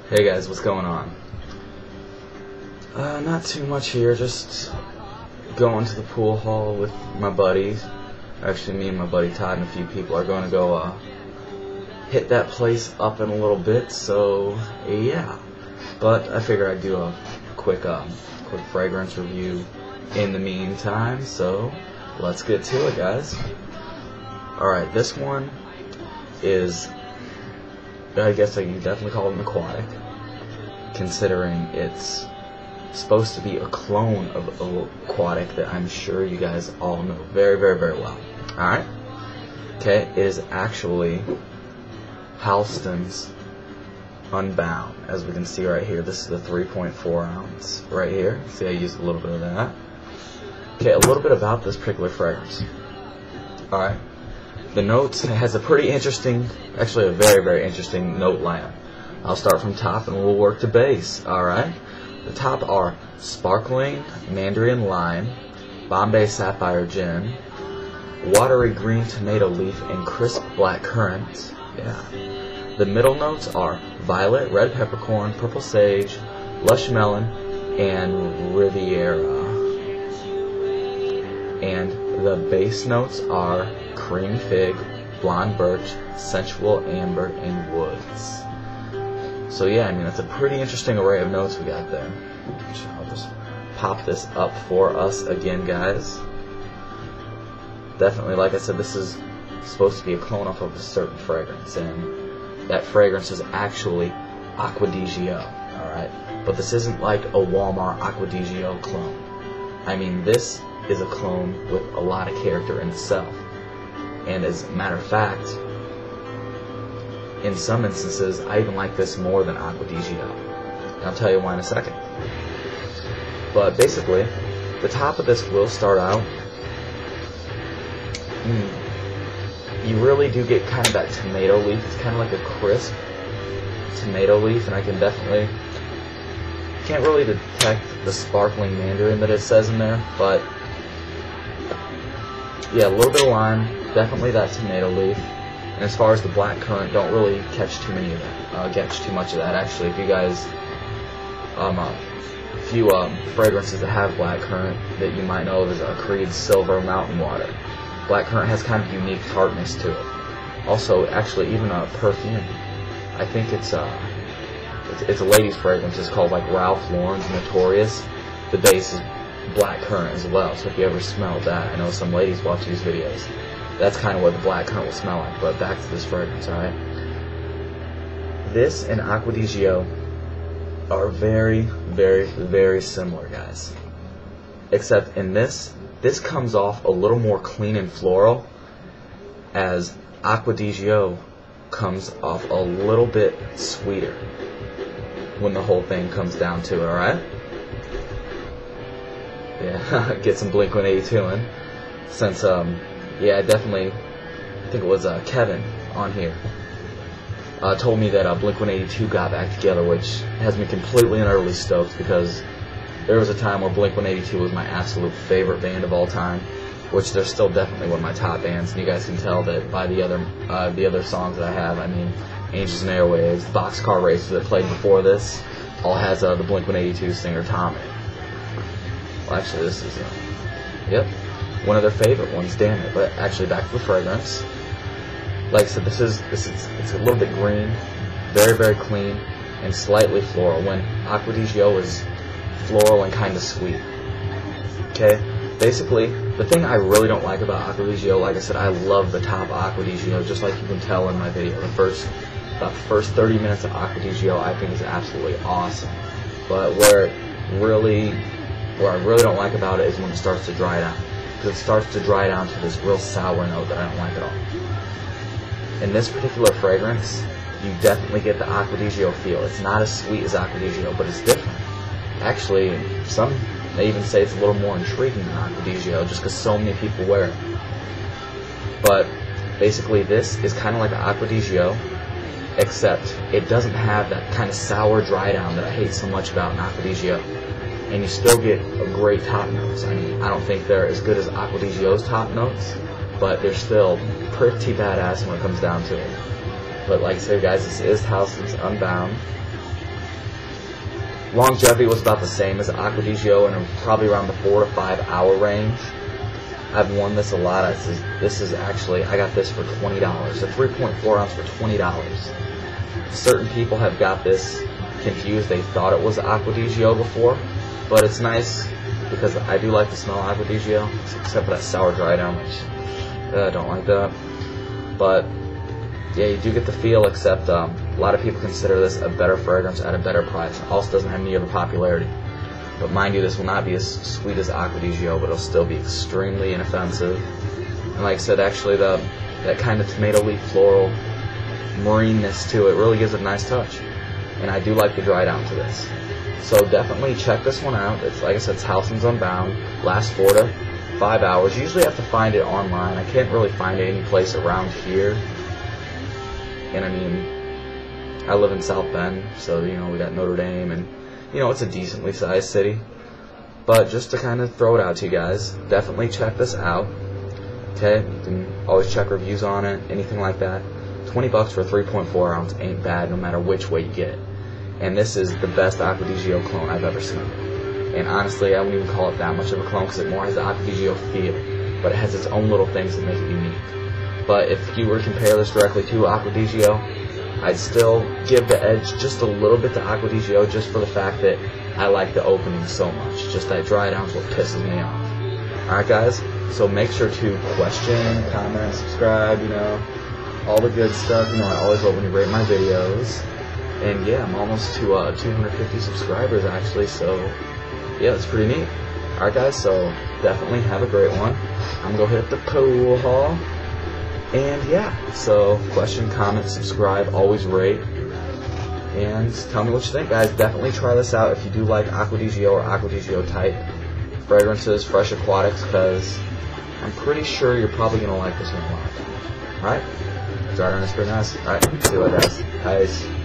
Hey guys, what's going on? Not too much here, just going to the pool hall with my buddies. Actually, me and my buddy Todd and a few people are going to go hit that place up in a little bit, so yeah. But I figure I'd do a quick fragrance review in the meantime, so let's get to it, guys. Alright, this one is, I guess I can definitely call it an aquatic, considering it's supposed to be a clone of an aquatic that I'm sure you guys all know very, very, very well. Alright? Okay, it is actually Halston's Unbound. As we can see right here, this is the 3.4 ounce right here. See, I used a little bit of that. Okay, a little bit about this particular fragrance. Alright. The notes has a pretty interesting, actually a very, very interesting note lineup. I'll start from top and we'll work to base. Alright? The top are sparkling mandarin lime, Bombay sapphire gin, watery green tomato leaf, and crisp black currant. Yeah. The middle notes are violet, red peppercorn, purple sage, lush melon, and Riviera. And the base notes are creamy fig, blonde birch, sensual amber, and woods. So yeah, I mean, that's a pretty interesting array of notes we got there. I'll just pop this up for us again, guys. Definitely, like I said, this is supposed to be a clone off of a certain fragrance, and that fragrance is actually Acqua di Gio, alright? But this isn't like a Walmart Acqua di Gio clone. I mean, this is a clone with a lot of character in itself. And as a matter of fact, in some instances, I even like this more than Acqua di Gio. And I'll tell you why in a second. But basically, the top of this will start out, you really do get kind of that tomato leaf. It's kind of like a crisp tomato leaf, and I can definitely, can't really detect the sparkling mandarin that it says in there, but yeah, a little bit of lime, definitely that tomato leaf. And as far as the black currant, don't really catch too many of that, catch too much of that. Actually, if you guys, a few fragrances that have black currant that you might know is Creed's Silver Mountain Water. Black currant has kind of unique tartness to it. Also, actually, even a perfume. I think it's a lady's fragrance. It's called like Ralph Lauren's Notorious. The base is black currant as well. So if you ever smell that, I know some ladies watch these videos. That's kind of what the black currant will smell like. But back to this fragrance, alright? This and Acqua di Gio are very, very, very similar, guys. Except in this comes off a little more clean and floral, as Acqua di Gio comes off a little bit sweeter when the whole thing comes down to it, alright? Yeah, get some Blink-182 in. Since, yeah, I think it was Kevin on here, told me that Blink-182 got back together, which has me completely and utterly stoked, because there was a time where Blink-182 was my absolute favorite band of all time, which they're still definitely one of my top bands, and you guys can tell that by the other songs that I have. I mean, Angels and Airwaves, Boxcar Races that played before this, all has the Blink-182 singer Tommy. Well, actually, this is, yep, one of their favorite ones, damn it. But actually, back to the fragrance. Like I said, it's a little bit green, very, very clean, and slightly floral, when Acqua di Gio is floral and kind of sweet. Okay? Basically, the thing I really don't like about Acqua di Gio, like I said, I love the top Acqua di Gio, just like you can tell in my video. About the first 30 minutes of Acqua di Gio, I think is absolutely awesome. But where I really don't like about it is when it starts to dry down. Because it starts to dry down to this real sour note that I don't like at all. In this particular fragrance, you definitely get the Acqua di Gio feel. It's not as sweet as Acqua di Gio, but it's different. Actually, some may even say it's a little more intriguing than Acqua di Gio, just because so many people wear it. But basically, this is kind of like an Acqua di Gio, except it doesn't have that kind of sour dry down that I hate so much about in Acqua di Gio. And you still get a great top notes. I mean, I don't think they're as good as Acqua di Gio's top notes, but they're still pretty badass when it comes down to it. But like I said, guys, this is Halston's Unbound. longevity was about the same as Acqua di Gio, and probably around the 4 to 5 hour range. I've worn this a lot. This is actually, I got this for $20. A 3.4 ounce for $20. Certain people have got this confused. They thought it was Acqua di Gio before, but it's nice because I do like the smell of Acqua di Gio, except for that sour dry down, which I don't like that. But yeah, you do get the feel, except a lot of people consider this a better fragrance at a better price. It also doesn't have near the popularity. But mind you, this will not be as sweet as Acqua di Gio, but it'll still be extremely inoffensive. And like I said, actually that kind of tomato leaf floral marineness to it really gives it a nice touch. And I do like the dry down to this. So definitely check this one out. It's, like I said, it's Halston Unbound. Lasts 4 to 5 hours. You usually have to find it online. I can't really find it any place around here. And I mean, I live in South Bend, so you know we got Notre Dame, and you know it's a decently sized city. But just to kind of throw it out to you guys, definitely check this out. Okay, you can always check reviews on it, anything like that. $20 for a 3.4 ounce ain't bad, no matter which way you get it. And this is the best Acqua di Gio cologne I've ever seen. And honestly, I wouldn't even call it that much of a cologne because it more has the Acqua di Gio feel, but it has its own little things that make it unique. But if you were to compare this directly to Acqua di Gio, I'd still give the edge just a little bit to Acqua di Gio, just for the fact that I like the opening so much. Just that dry down is what pisses me off. Alright guys, so make sure to question, comment, subscribe, you know, all the good stuff. You know, I always love when you rate my videos. And yeah, I'm almost to 250 subscribers actually, so yeah, that's pretty neat. Alright guys, so definitely have a great one. I'm gonna go hit the pool hall. And yeah, so question, comment, subscribe, always rate, and tell me what you think, guys. Definitely try this out if you do like Acqua di Gio or Acqua di Gio type fragrances, fresh aquatics, because I'm pretty sure you're probably going to like this one a lot. Alright? Start on this pretty nice. Alright, see you later, guys. Peace.